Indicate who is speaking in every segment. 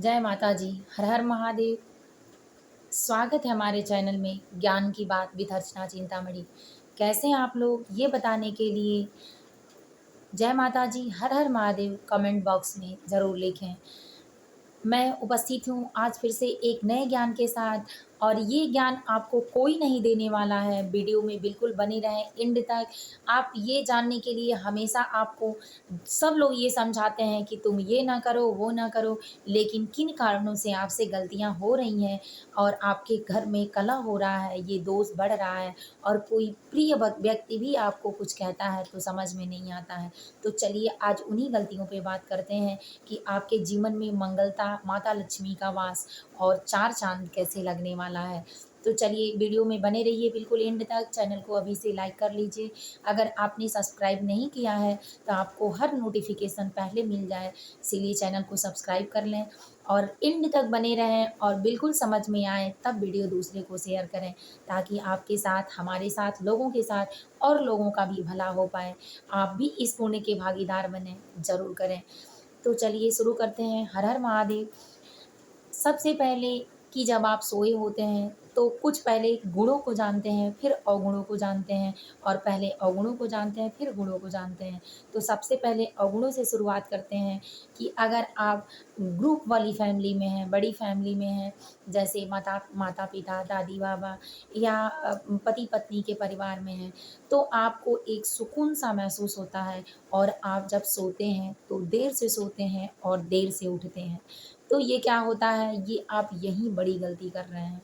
Speaker 1: जय माता जी। हर हर महादेव। स्वागत है हमारे चैनल में ज्ञान की बात विद अर्चना चिंतामणि। कैसे हैं आप लोग ये बताने के लिए जय माता जी हर हर महादेव कमेंट बॉक्स में ज़रूर लिखें। मैं उपस्थित हूँ आज फिर से एक नए ज्ञान के साथ, और ये ज्ञान आपको कोई नहीं देने वाला है। वीडियो में बिल्कुल बने रहें एंड तक। आप ये जानने के लिए हमेशा आपको सब लोग ये समझाते हैं कि तुम ये ना करो वो ना करो, लेकिन किन कारणों से आपसे गलतियां हो रही हैं और आपके घर में कलह हो रहा है, ये दोष बढ़ रहा है, और कोई प्रिय व्यक्ति भी आपको कुछ कहता है तो समझ में नहीं आता है। तो चलिए आज उन्हीं गलतियों पे बात करते हैं कि आपके जीवन में मंगलता, माता लक्ष्मी का वास और चार चांद कैसे लगने वाला है। तो चलिए वीडियो में बने रहिए बिल्कुल एंड तक। चैनल को अभी से लाइक कर लीजिए। अगर आपने सब्सक्राइब नहीं किया है तो आपको हर नोटिफिकेशन पहले मिल जाए, इसीलिए चैनल को सब्सक्राइब कर लें और एंड तक बने रहें, और बिल्कुल समझ में आए तब वीडियो दूसरे को शेयर करें, ताकि आपके साथ, हमारे साथ, लोगों के साथ और लोगों का भी भला हो पाए। आप भी इस पुण्य के भागीदार बने, ज़रूर करें। तो चलिए शुरू करते हैं। हर हर महादेव। सबसे पहले कि जब आप सोए होते हैं तो कुछ पहले गुणों को जानते हैं, फिर अवगुणों को जानते हैं, और पहले अवगुणों को जानते हैं फिर गुणों को जानते हैं। तो सबसे पहले अवगुणों से शुरुआत करते हैं कि अगर आप ग्रुप वाली फैमिली में हैं, बड़ी फैमिली में हैं, जैसे माता माता पिता, दादी बाबा, या पति पत्नी के परिवार में हैं, तो आपको एक सुकून सा महसूस होता है, और आप जब सोते हैं तो देर से सोते हैं और देर से उठते हैं। तो ये क्या होता है, ये आप यहीं बड़ी गलती कर रहे हैं।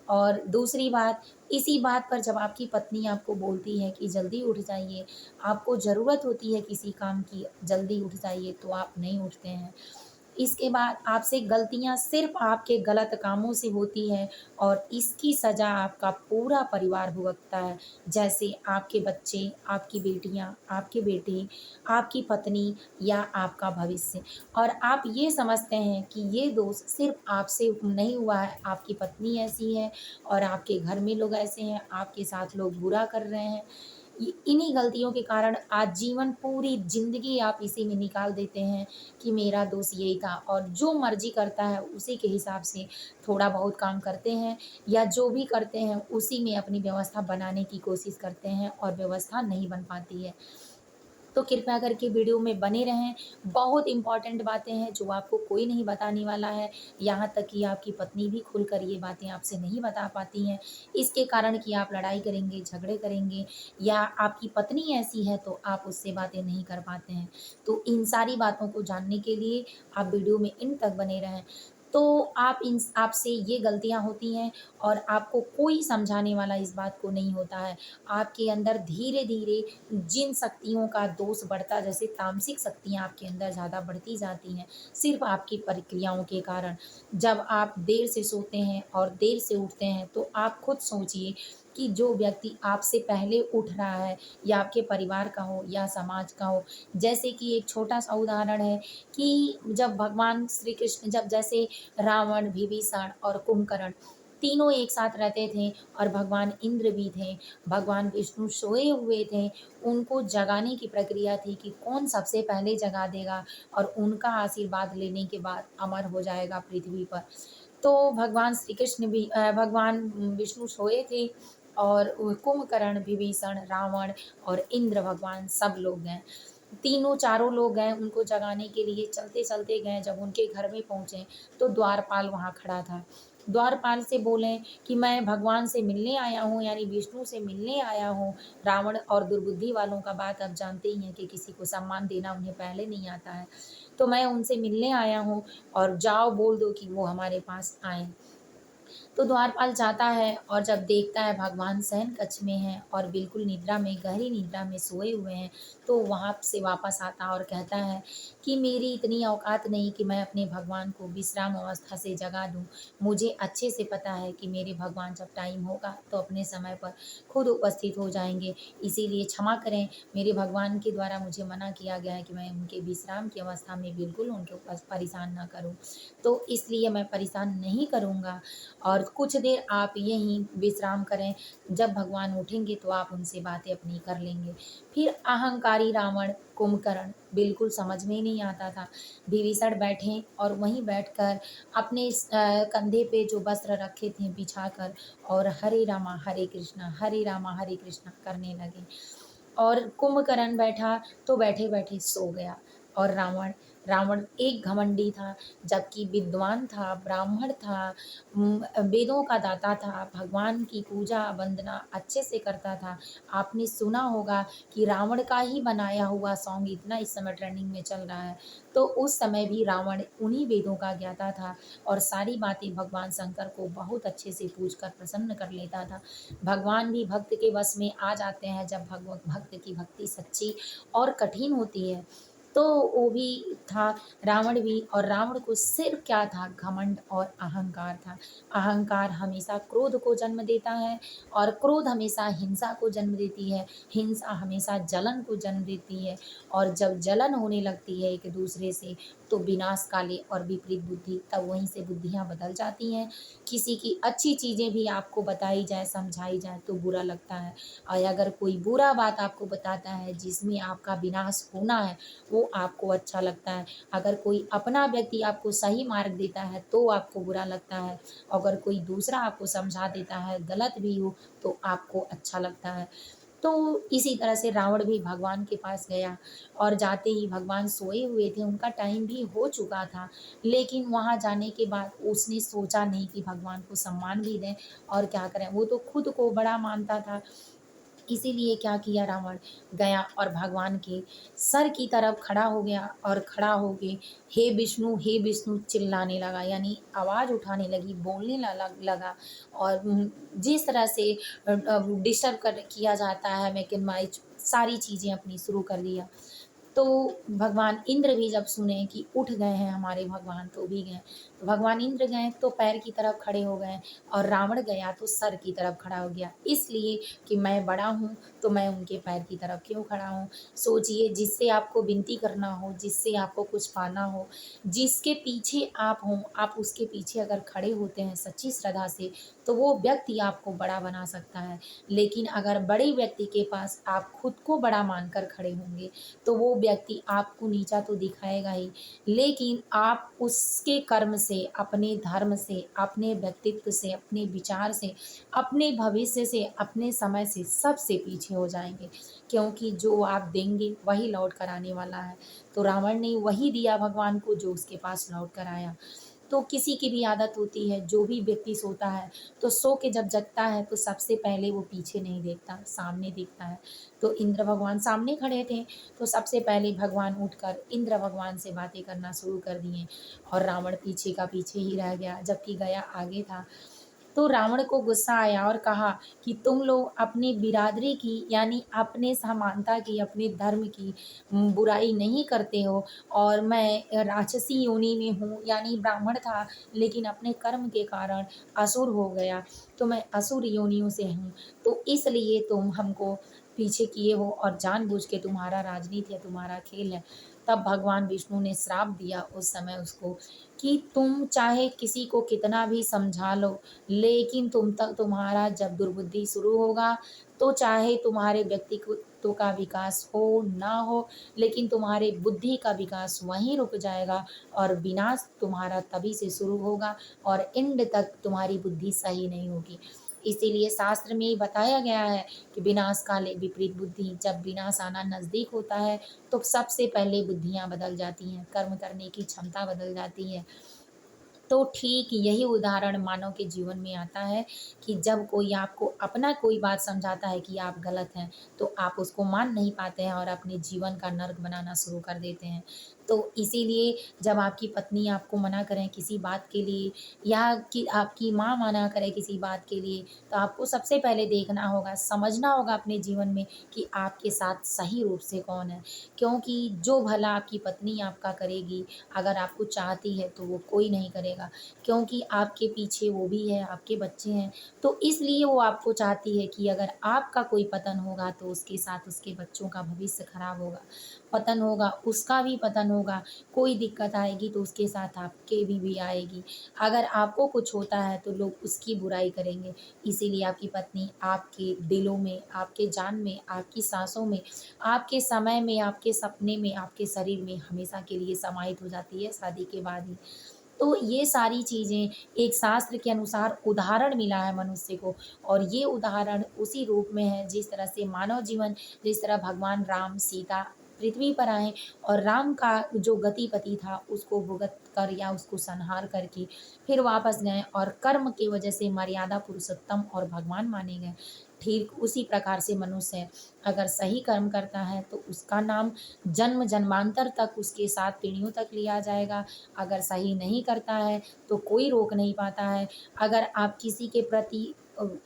Speaker 1: और दूसरी बात, इसी बात पर जब आपकी पत्नी आपको बोलती है कि जल्दी उठ जाइए, आपको ज़रूरत होती है किसी काम की, जल्दी उठ जाइए, तो आप नहीं उठते हैं। इसके बाद आपसे गलतियाँ सिर्फ़ आपके गलत कामों से होती हैं, और इसकी सज़ा आपका पूरा परिवार भुगतता है। जैसे आपके बच्चे, आपकी बेटियाँ, आपके बेटे, आपकी पत्नी या आपका भविष्य। और आप ये समझते हैं कि ये दोष सिर्फ़ आपसे नहीं हुआ है, आपकी पत्नी ऐसी है और आपके घर में लोग ऐसे हैं, आपके साथ लोग बुरा कर रहे हैं। इन्हीं गलतियों के कारण आजीवन पूरी ज़िंदगी आप इसी में निकाल देते हैं कि मेरा दोस्त यही था, और जो मर्ज़ी करता है उसी के हिसाब से थोड़ा बहुत काम करते हैं, या जो भी करते हैं उसी में अपनी व्यवस्था बनाने की कोशिश करते हैं, और व्यवस्था नहीं बन पाती है। तो कृपया करके वीडियो में बने रहें। बहुत इम्पोर्टेंट बातें हैं जो आपको कोई नहीं बताने वाला है। यहाँ तक कि आपकी पत्नी भी खुलकर ये बातें आपसे नहीं बता पाती हैं। इसके कारण कि आप लड़ाई करेंगे, झगड़े करेंगे, या आपकी पत्नी ऐसी है तो आप उससे बातें नहीं कर पाते हैं। तो इन सारी बातों को जानने के लिए आप वीडियो में एंड तक बने रहें। तो आप इन आपसे ये गलतियाँ होती हैं, और आपको कोई समझाने वाला इस बात को नहीं होता है। आपके अंदर धीरे-धीरे जिन शक्तियों का दोष बढ़ता, जैसे तामसिक शक्तियाँ आपके अंदर ज़्यादा बढ़ती जाती हैं, सिर्फ़ आपकी प्रक्रियाओं के कारण। जब आप देर से सोते हैं और देर से उठते हैं, तो आप खुद सोचिए कि जो व्यक्ति आपसे पहले उठ रहा है, या आपके परिवार का हो या समाज का हो। जैसे कि एक छोटा-सा उदाहरण है कि जब भगवान श्री कृष्ण, जब जैसे रावण, विभीषण और कुंभकर्ण तीनों एक साथ रहते थे, और भगवान इंद्र भी थे, भगवान विष्णु सोए हुए थे, उनको जगाने की प्रक्रिया थी कि कौन सबसे पहले जगा देगा और उनका आशीर्वाद लेने के बाद अमर हो जाएगा पृथ्वी पर। तो भगवान श्री कृष्ण भी भगवान विष्णु सोए थे, और कुंभकर्ण, विभीषण, रावण और इंद्र भगवान सब लोग गए। तीनों चारों लोग गए उनको जगाने के लिए, चलते-चलते गए, जब उनके घर में पहुँचे तो द्वारपाल वहाँ खड़ा था। द्वारपाल से बोले कि मैं भगवान से मिलने आया हूँ, यानी विष्णु से मिलने आया हूँ। रावण और दुर्बुद्धि वालों का बात आप जानते ही हैं कि किसी को सम्मान देना उन्हें पहले नहीं आता है। तो मैं उनसे मिलने आया हूँ, और जाओ बोल दो कि वो हमारे पास आएँ। तो द्वारपाल जाता है, और जब देखता है भगवान शयन कक्ष में हैं और बिल्कुल निद्रा में, गहरी निद्रा में सोए हुए हैं, तो वहाँ से वापस आता और कहता है कि मेरी इतनी औकात नहीं कि मैं अपने भगवान को विश्राम अवस्था से जगा दूँ। मुझे अच्छे से पता है कि मेरे भगवान जब टाइम होगा तो अपने समय पर खुद उपस्थित हो जाएँगे। इसीलिए क्षमा करें, मेरे भगवान के द्वारा मुझे मना किया गया है कि मैं उनके विश्राम की अवस्था में बिल्कुल उनको परेशान ना करूँ। तो इसलिए मैं परेशान नहीं करूँगा, और और कुछ देर आप यहीं विश्राम करें। जब भगवान उठेंगे तो आप उनसे बातें अपनी कर लेंगे। फिर अहंकारी रावण कुंभकर्ण बिल्कुल समझ में ही नहीं आता था। विभीषण बैठे और वहीं बैठकर अपने कंधे पे जो वस्त्र रखे थे बिछाकर और हरे रामा हरे कृष्णा हरे रामा हरे कृष्णा करने लगे। और कुंभकर्ण बैठा तो बैठे बैठे सो गया। और रावण रावण एक घमंडी था, जबकि विद्वान था, ब्राह्मण था, वेदों का दाता था, भगवान की पूजा वंदना अच्छे से करता था। आपने सुना होगा कि रावण का ही बनाया हुआ सॉन्ग इतना इस समय ट्रेंडिंग में चल रहा है। तो उस समय भी रावण उन्हीं वेदों का ज्ञाता था और सारी बातें भगवान शंकर को बहुत अच्छे से पूछ कर प्रसन्न कर लेता था। भगवान भी भक्त के वश में आ जाते हैं जब भक्त की भक्ति सच्ची और कठिन होती है। तो वो भी था रावण भी। और रावण को सिर्फ क्या था, घमंड और अहंकार था। अहंकार हमेशा क्रोध को जन्म देता है और क्रोध हमेशा हिंसा को जन्म देती है। हिंसा हमेशा जलन को जन्म देती है और जब जलन होने लगती है एक दूसरे से तो विनाशकाले और विपरीत बुद्धि, तब वहीं से बुद्धियाँ बदल जाती हैं। किसी की अच्छी चीज़ें भी आपको बताई जाए, समझाई जाए तो बुरा लगता है, और अगर कोई बुरा बात आपको बताता है जिसमें आपका विनाश होना है वो आपको अच्छा लगता है। अगर कोई अपना व्यक्ति आपको सही मार्ग देता है तो आपको बुरा लगता है। अगर कोई दूसरा आपको समझा देता है गलत भी हो तो आपको अच्छा लगता है। तो इसी तरह से रावण भी भगवान के पास गया और जाते ही भगवान सोए हुए थे, उनका टाइम भी हो चुका था। लेकिन वहाँ जाने के बाद उसने सोचा नहीं कि भगवान को सम्मान भी दें और क्या करें, वो तो खुद को बड़ा मानता था। इसीलिए क्या किया रावण, गया और भगवान के सर की तरफ खड़ा हो गया और खड़ा होके हे विष्णु चिल्लाने लगा, यानी आवाज़ उठाने लगी, बोलने लगा। और जिस तरह से डिस्टर्ब कर किया जाता है मैकेनाइज सारी चीज़ें अपनी शुरू कर दिया। तो भगवान इंद्र भी जब सुने कि उठ गए हैं हमारे भगवान तो भी गए। तो भगवान इंद्र गए तो पैर की तरफ खड़े हो गए और रावण गया तो सर की तरफ खड़ा हो गया, इसलिए कि मैं बड़ा हूँ तो मैं उनके पैर की तरफ क्यों खड़ा हूँ। सोचिए, जिससे आपको विनती करना हो, जिससे आपको कुछ पाना हो, जिसके पीछे आप हों, आप उसके पीछे अगर खड़े होते हैं सच्ची श्रद्धा से तो वो व्यक्ति आपको बड़ा बना सकता है। लेकिन अगर बड़े व्यक्ति के पास आप खुद को बड़ा मानकर खड़े होंगे तो वो व्यक्ति आपको नीचा तो दिखाएगा ही, लेकिन आप उसके कर्म से, अपने धर्म से, अपने व्यक्तित्व से, अपने विचार से, अपने भविष्य से, अपने समय से सबसे पीछे हो जाएंगे, क्योंकि जो आप देंगे वही लौट कर आने वाला है। तो रावण ने वही दिया भगवान को जो उसके पास लौट कर आया। तो किसी की भी आदत होती है, जो भी व्यक्ति सोता है तो सो के जब जगता है तो सबसे पहले वो पीछे नहीं देखता, सामने देखता है। तो इंद्र भगवान सामने खड़े थे तो सबसे पहले भगवान उठकर इंद्र भगवान से बातें करना शुरू कर दिए और रावण पीछे का पीछे ही रह गया, जबकि गया आगे था। तो रावण को गुस्सा आया और कहा कि तुम लोग अपनी बिरादरी की, यानी अपने समानता की, अपने धर्म की बुराई नहीं करते हो, और मैं राक्षसी योनि में हूँ, यानी ब्राह्मण था लेकिन अपने कर्म के कारण असुर हो गया, तो मैं असुर योनियों से हूँ, तो इसलिए तुम हमको पीछे किए हो और जानबूझ के तुम्हारा राजनीति है, तुम्हारा खेल है। तब भगवान विष्णु ने श्राप दिया उस समय उसको कि तुम चाहे किसी को कितना भी समझा लो, लेकिन तुम्हारा जब दुर्बुद्धि शुरू होगा तो चाहे तुम्हारे व्यक्तित्व का विकास हो ना हो, लेकिन तुम्हारे बुद्धि का विकास वहीं रुक जाएगा और विनाश तुम्हारा तभी से शुरू होगा और एंड तक तुम्हारी बुद्धि सही नहीं होगी। इसीलिए शास्त्र में बताया गया है कि विनाश काले विपरीत बुद्धि, जब विनाश आना नज़दीक होता है तो सबसे पहले बुद्धियाँ बदल जाती हैं, कर्म करने की क्षमता बदल जाती है। तो ठीक यही उदाहरण मानव के जीवन में आता है कि जब कोई आपको अपना कोई बात समझाता है कि आप गलत हैं तो आप उसको मान नहीं पाते हैं और अपने जीवन का नर्क बनाना शुरू कर देते हैं। तो इसीलिए जब आपकी पत्नी आपको मना करें किसी बात के लिए या कि आपकी माँ मना करे किसी बात के लिए, तो आपको सबसे पहले देखना होगा, समझना होगा अपने जीवन में कि आपके साथ सही रूप से कौन है। क्योंकि जो भला आपकी पत्नी आपका करेगी, अगर आपको चाहती है तो वो कोई नहीं करेगा, क्योंकि आपके पीछे वो भी है, आपके बच्चे हैं। तो इसलिए वो आपको चाहती है कि अगर आपका कोई पतन होगा तो उसके साथ उसके बच्चों का भविष्य खराब होगा। पतन होगा, उसका भी पतन होगा। कोई दिक्कत आएगी तो उसके साथ आपके भी आएगी। अगर आपको कुछ होता है तो लोग उसकी बुराई करेंगे। इसीलिए आपकी पत्नी आपके दिलों में, आपके जान में, आपकी साँसों में, आपके समय में, आपके सपने में, आपके शरीर में हमेशा के लिए समाहित हो जाती है शादी के बाद ही। तो ये सारी चीज़ें एक शास्त्र के अनुसार उदाहरण मिला है मनुष्य को, और ये उदाहरण उसी रूप में है जिस तरह से मानव जीवन, जिस तरह भगवान राम सीता पृथ्वी पर आए और राम का जो गति-पति था उसको भुगत कर या उसको संहार करके फिर वापस गए और कर्म की वजह से मर्यादा पुरुषोत्तम और भगवान माने गए। ठीक उसी प्रकार से मनुष्य अगर सही कर्म करता है तो उसका नाम जन्म जन्मांतर तक उसके साथ पीढ़ियों तक लिया जाएगा। अगर सही नहीं करता है तो कोई रोक नहीं पाता है। अगर आप किसी के प्रति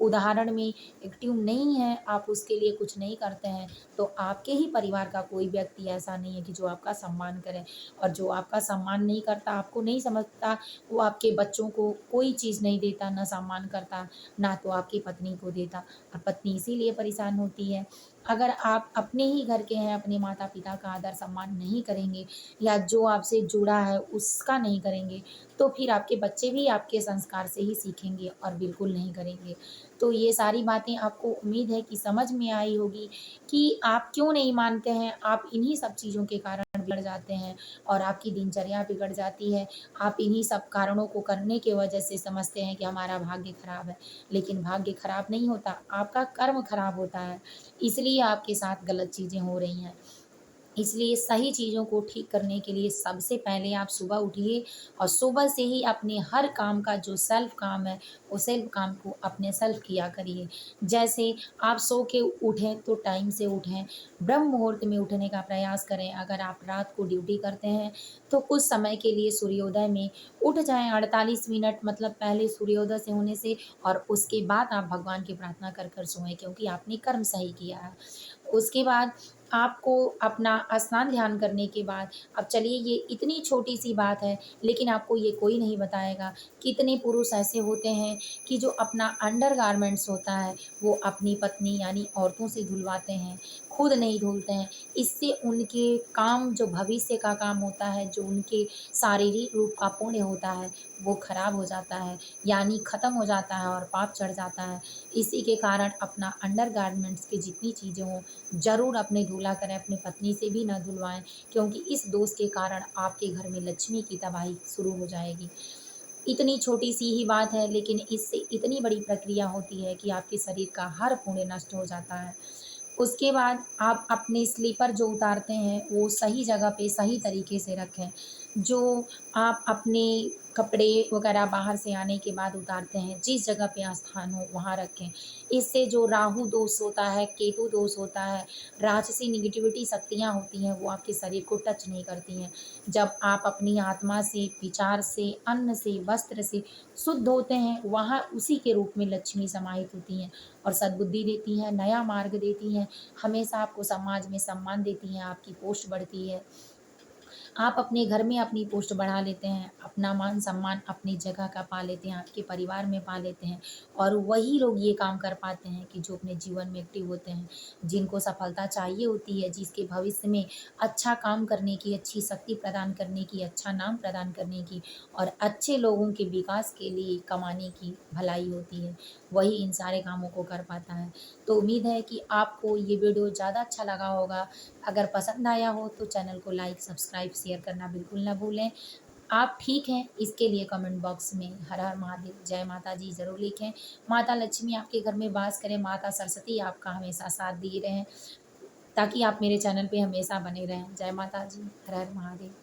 Speaker 1: उदाहरण में एक्टिव नहीं हैं, आप उसके लिए कुछ नहीं करते हैं, तो आपके ही परिवार का कोई व्यक्ति ऐसा नहीं है कि जो आपका सम्मान करे। और जो आपका सम्मान नहीं करता, आपको नहीं समझता, वो आपके बच्चों को कोई चीज़ नहीं देता, ना सम्मान करता, ना तो आपकी पत्नी को देता, और पत्नी इसीलिए परेशान होती है। अगर आप अपने ही घर के हैं, अपने माता-पिता का आदर सम्मान नहीं करेंगे या जो आपसे जुड़ा है उसका नहीं करेंगे, तो फिर आपके बच्चे भी आपके संस्कार से ही सीखेंगे और बिल्कुल नहीं करेंगे। तो ये सारी बातें आपको उम्मीद है कि समझ में आई होगी कि आप क्यों नहीं मानते हैं, आप इन्हीं सब चीज़ों के कारण बिगड़ जाते हैं और आपकी दिनचर्या बिगड़ जाती है। आप इन्हीं सब कारणों को करने की वजह से समझते हैं कि हमारा भाग्य खराब है, लेकिन भाग्य खराब नहीं होता, आपका कर्म खराब होता है, इसलिए आपके साथ गलत चीज़ें हो रही हैं। इसलिए सही चीज़ों को ठीक करने के लिए सबसे पहले आप सुबह उठिए और सुबह से ही अपने हर काम का जो सेल्फ काम है, वो सेल्फ काम को अपने सेल्फ किया करिए। जैसे आप सो के उठें तो टाइम से उठें, ब्रह्म मुहूर्त में उठने का प्रयास करें। अगर आप रात को ड्यूटी करते हैं, तो कुछ समय के लिए सूर्योदय में उठ जाएँ, 48 मिनट मतलब पहले सूर्योदय से होने से, और उसके बाद आप भगवान की प्रार्थना कर कर सोएँ, क्योंकि आपने कर्म सही किया है। उसके बाद आपको अपना स्नान ध्यान करने के बाद, अब चलिए ये इतनी छोटी-सी बात है, लेकिन आपको ये कोई नहीं बताएगा। कितने पुरुष ऐसे होते हैं कि जो अपना अंडरगारमेंट्स होता है, वो अपनी पत्नी यानी औरतों से धुलवाते हैं, खुद नहीं धुलते हैं। इससे उनके काम, जो भविष्य का काम होता है, जो उनके शारीरिक रूप का पुण्य होता है, वो खराब हो जाता है, यानी ख़त्म हो जाता है और पाप चढ़ जाता है। इसी के कारण अपना अंडरगारमेंट्स की जितनी चीज़ें हों, ज़रूर अपने धुला करें, अपनी पत्नी से भी ना धुलवाएँ, क्योंकि इस दोष के कारण आपके घर में लक्ष्मी की तबाही शुरू हो जाएगी। इतनी छोटी-सी ही बात है, लेकिन इससे इतनी बड़ी प्रक्रिया होती है कि आपके शरीर का हर पुण्य नष्ट हो जाता है। उसके बाद आप अपने स्लीपर जो उतारते हैं, वो सही जगह पे सही तरीके से रखें। जो आप अपने कपड़े वगैरह बाहर से आने के बाद उतारते हैं, जिस जगह पे आस्थान हो वहाँ रखें। इससे जो राहु दोष होता है, केतु दोष होता है, राजसी नेगेटिविटी शक्तियाँ होती हैं, वो आपके शरीर को टच नहीं करती हैं। जब आप अपनी आत्मा से, विचार से, अन्न से, वस्त्र से शुद्ध होते हैं, वहाँ उसी के रूप में लक्ष्मी समाहित होती हैं और सद्बुद्धि देती हैं, नया मार्ग देती हैं, हमेशा आपको समाज में सम्मान देती हैं, आपकी पोस्ट बढ़ती है। आप अपने घर में अपनी पोस्ट बढ़ा लेते हैं, अपना मान-सम्मान अपनी जगह का पा लेते हैं, आपके परिवार में पा लेते हैं, और वही लोग ये काम कर पाते हैं कि जो अपने जीवन में एक्टिव होते हैं, जिनको सफलता चाहिए होती है, जिसके भविष्य में अच्छा काम करने की, अच्छी शक्ति प्रदान करने की, अच्छा नाम प्रदान करने की और अच्छे लोगों के विकास के लिए कमाने की भलाई होती है, वही इन सारे कामों को कर पाता है। तो उम्मीद है कि आपको ये वीडियो ज़्यादा अच्छा लगा होगा। अगर पसंद आया हो तो चैनल को लाइक, सब्सक्राइब, शेयर करना बिल्कुल ना भूलें। आप ठीक हैं, इसके लिए कमेंट बॉक्स में हर हर महादेव, जय माता दी ज़रूर लिखें। माता लक्ष्मी आपके घर में वास करें, माता सरस्वती आपका हमेशा साथ दिए रहें, ताकि आप मेरे चैनल पे हमेशा बने रहें। जय माता दी, हर हर महादेव।